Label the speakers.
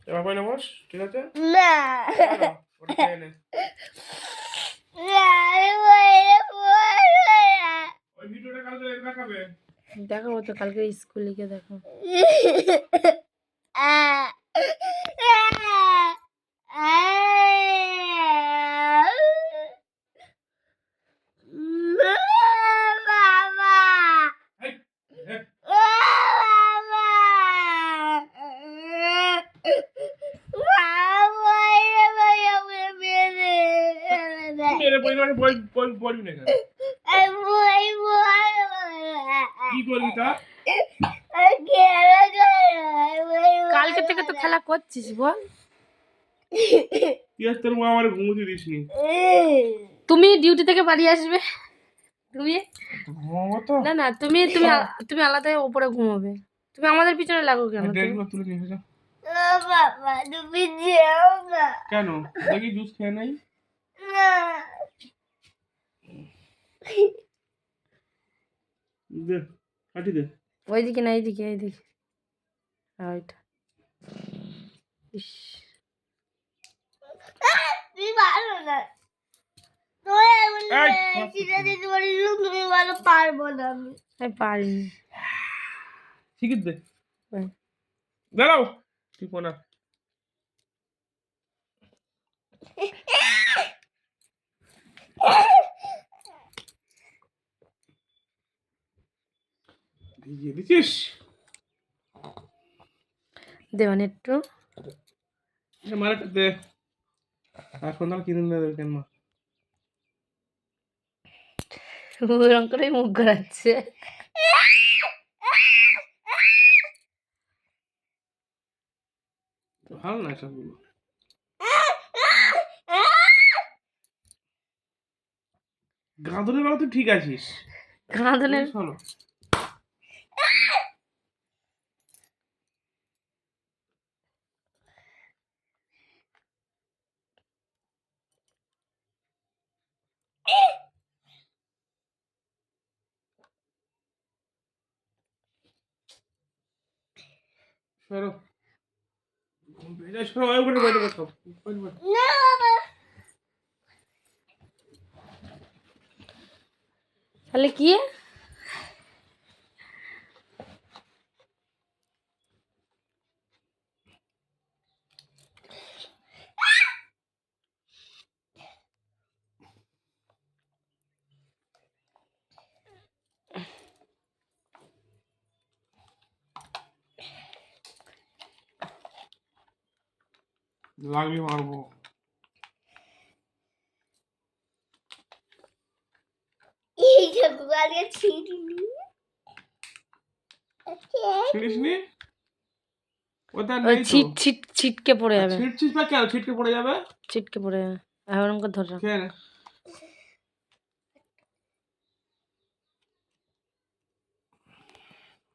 Speaker 1: এবার পাই না বস, ঠিক আছে?
Speaker 2: না
Speaker 1: ওটা খেয়ে নে। ওই ভিডিওটা কালকে দেখাবে।
Speaker 3: দেখাবো তো, কালকে স্কুলে গিয়ে দেখো।
Speaker 1: পড়বি না কি করবি তা?
Speaker 3: কালকে থেকে তো খেলা করছিস বল।
Speaker 1: তুই আর তোর মা আমার ঘুমোতে দিসনি।
Speaker 3: তুমি ডিউটি থেকে বাড়ি আসবে, তুমি
Speaker 1: ঘুমাবো তো।
Speaker 3: না না তুমি তুমি তুমি আলাদা উপরে ঘুমাবে। তুমি আমাদের পিছনে লাগো কেন?
Speaker 1: ড্রেসগুলো তুলে নিয়ে এসো।
Speaker 2: বাবা তুমি যেও না।
Speaker 1: কেন? দেখি জুস খেয়ে নাই। দে, কাটি দে।
Speaker 3: ওইদিকে না, এইদিকে এইদিকে। ওইটা ইস,
Speaker 2: তুমি ভালো না। তুমি ভালো পারবো না আমি।
Speaker 3: আমি পারিনি।
Speaker 1: ঠিক দে।
Speaker 3: ওই,
Speaker 1: দাঁড়াও, ঠিক না। ভিজিয়ে দিছিস?
Speaker 3: দেবেন একটু।
Speaker 1: মার একটু দে। আর সন্ধ্যা কিনে দেবে কেন মা?
Speaker 3: ওরকম করে মুখ ঘোরাচ্ছে।
Speaker 1: ভালো না সবগুলো। গাঁদনের বেলা তুই ঠিক আছিস।
Speaker 3: কাঁদনের
Speaker 1: শোনো, সরো। ভেজা সরো, ওই উপরে বসে বসো।
Speaker 2: না বাবা
Speaker 3: তাহলে কি?
Speaker 1: লাগলে মারবো।
Speaker 2: এই ঠাকুরকে ছিড়িনি।
Speaker 1: ছিড়িস নি? ওটা
Speaker 3: ওই
Speaker 1: নেই তো।
Speaker 3: ছিটকে পড়ে যাবে।
Speaker 1: ছিটছিস না কেন? ছিটকে পড়ে যাবে।
Speaker 3: ছিটকে পড়ে যাবে। এখন ধরে
Speaker 1: খেয়ে নে।